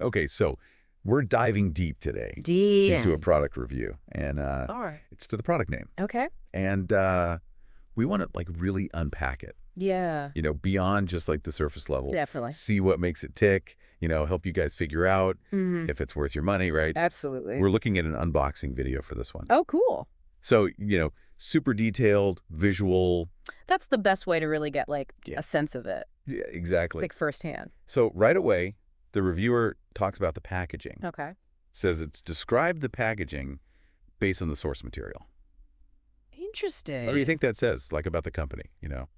Okay, so we're diving deep today into a product review, and All right. it's for the product name. Okay. And we want to like really unpack it, Yeah. beyond just like the surface level. Definitely. See what makes it tick, help you guys figure out if it's worth your money, right? Absolutely. We're looking at an unboxing video for this one. Oh, cool. So, super detailed, visual. That's the best way to really get like Yeah. a sense of it. Yeah, It's exactly. like firsthand. So right away, the reviewer talks about the packaging. Okay. Says it's described the packaging based on the source material. Interesting. What do you think that says, like, about the company,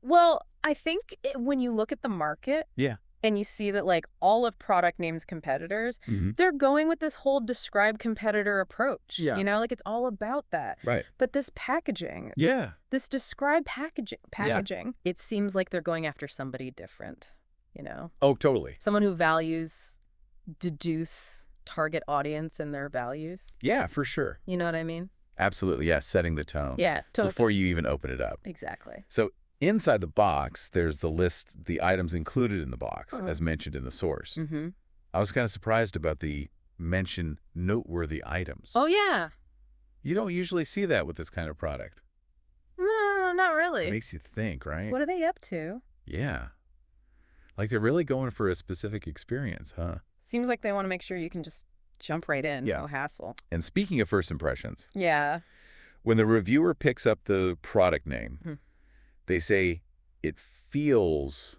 Well, I think when you look at the market Yeah. and you see that like all of Product Name's competitors, they're going with this whole describe competitor approach. Yeah. Like it's all about that. Right. But this packaging, Yeah. this describe packaging, it seems like they're going after somebody different, Oh, totally. someone who values deduce target audience and their values. Yeah, for sure. You know what I mean? Absolutely. Yeah, setting the tone. Yeah, totally. Before you even open it up. Exactly. So inside the box, there's the list, the items included in the box, as mentioned in the source. Mm-hmm. I was kind of surprised about the mention noteworthy items. Oh, yeah. You don't usually see that with this kind of product. No, not really. It makes you think, right? What are they up to? Yeah. Like they're really going for a specific experience, huh? Seems like they want to make sure you can just jump right in. Yeah. No hassle. And speaking of first impressions, Yeah. when the reviewer picks up the product name, they say it feels,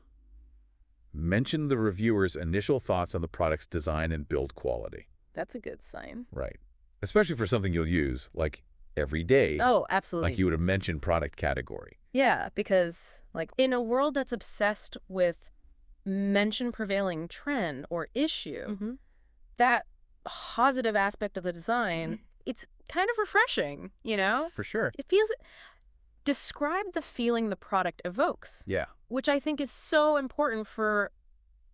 mention the reviewer's initial thoughts on the product's design and build quality. That's a good sign. Right. Especially for something you'll use, like, every day. Oh, absolutely. Like you would have mentioned product category. Yeah, because like in a world that's obsessed with mention prevailing trend or issue, that positive aspect of the design, it's kind of refreshing, For sure. It feels... Describe the feeling the product evokes, Yeah. which I think is so important for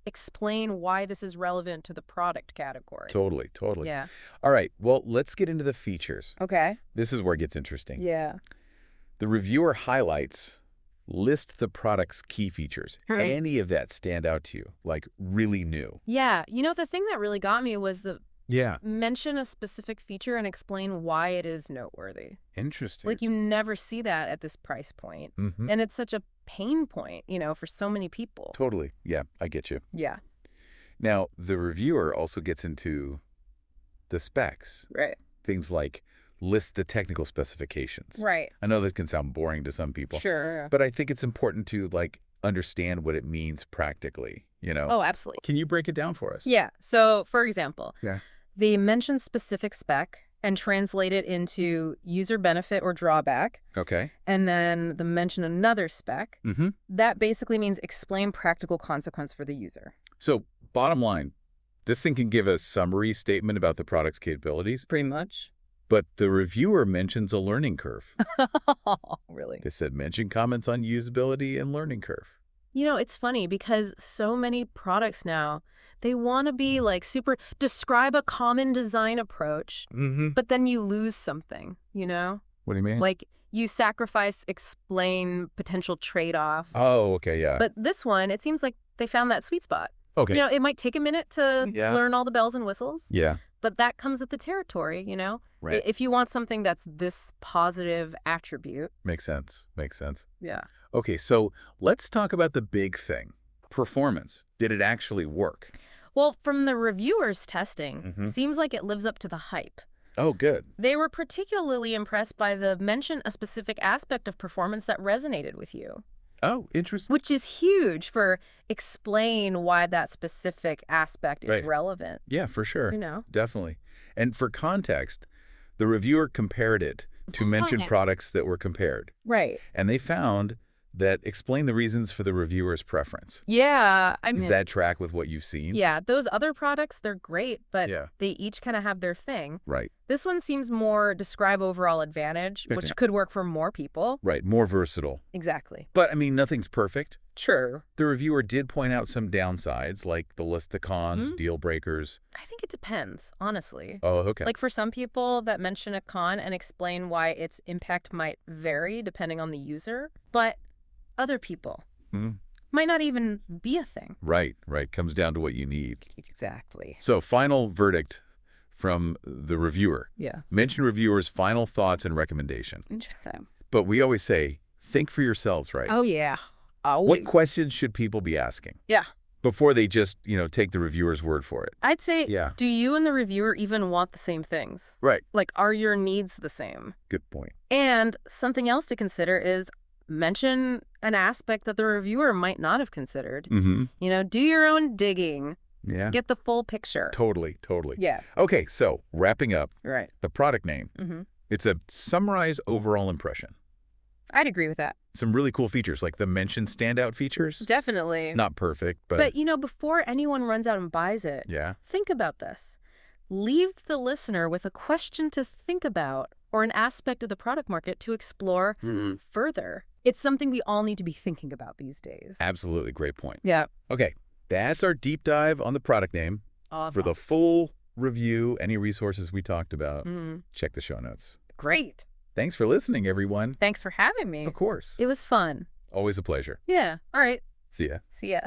explain why this is relevant to the product category. Totally, totally. Yeah. All right, well, let's get into the features. Okay. This is where it gets interesting. Yeah. The reviewer highlights, list the product's key features. Any of that stand out to you, like really new? Yeah. The thing that really got me was the Yeah. mention a specific feature and explain why it is noteworthy. Interesting. Like you never see that at this price point. And it's such a pain point, for so many people. Totally. Yeah, I get you. Yeah. Now, the reviewer also gets into the specs. Right. Things like list the technical specifications. Right. I know that can sound boring to some people. Sure. But I think it's important to, like, understand what it means practically, Oh, absolutely. Can you break it down for us? Yeah. So, for example, Yeah. they mention specific spec and translate it into user benefit or drawback. Okay. And then the mention another spec. That basically means explain practical consequence for the user. So, bottom line, this thing can give a summary statement about the product's capabilities, Pretty much. but the reviewer mentions a learning curve. Really? They said mention comments on usability and learning curve. It's funny because so many products now, they want to be like super, describe a common design approach, but then you lose something, What do you mean? Like you sacrifice, explain potential trade-off. Oh, okay, yeah. But this one, it seems like they found that sweet spot. Okay. It might take a minute to Yeah. learn all the bells and whistles, Yeah. but that comes with the territory, Right. If you want something that's this positive attribute. Makes sense. Makes sense. Yeah. Okay, so let's talk about the big thing. Performance. Did it actually work? Well, from the reviewers' testing, seems like it lives up to the hype. Oh, good. They were particularly impressed by the mention a specific aspect of performance that resonated with you, Oh, interesting. which is huge for explain why that specific aspect is Right. relevant. Yeah, for sure. You Definitely. And for context, the reviewer compared it to mention products that were compared. Right. And they found that explain the reasons for the reviewer's preference. Yeah. Does that track with what you've seen? Yeah, those other products, they're great, but Yeah. they each kind of have their thing. Right. This one seems more describe overall advantage, Yeah. which could work for more people. Right. More versatile. Exactly. But, I mean, nothing's perfect. Sure. The reviewer did point out some downsides, like the list of cons, deal breakers. I think it depends, honestly. Oh, okay. Like for some people that mention a con and explain why its impact might vary depending on the user, but other people might not even be a thing. Right. Comes down to what you need. Exactly. So final verdict from the reviewer. Yeah. Mention reviewers' final thoughts and recommendation. Interesting. But we always say, think for yourselves, right? Oh, yeah. What questions should people be asking? Yeah. Before they just, take the reviewer's word for it. I'd say, Yeah. do you and the reviewer even want the same things? Right. Like, are your needs the same? Good point. And something else to consider is mention an aspect that the reviewer might not have considered. Mm-hmm. Do your own digging. Yeah. Get the full picture. Totally. Yeah. Okay, so wrapping up, Right. the product name. Mm-hmm. It's a summarized overall impression. I'd agree with that. Some really cool features, like the mentioned standout features. Definitely. Not perfect, but... But, before anyone runs out and buys it, yeah. think about this. Leave the listener with a question to think about or an aspect of the product market to explore further. It's something we all need to be thinking about these days. Absolutely. Great point. Yeah. Okay, that's our deep dive on the product name. For the full review, any resources we talked about, check the show notes. Great. Thanks for listening, everyone. Thanks for having me. Of course. It was fun. Always a pleasure. Yeah. All right. See ya. See ya.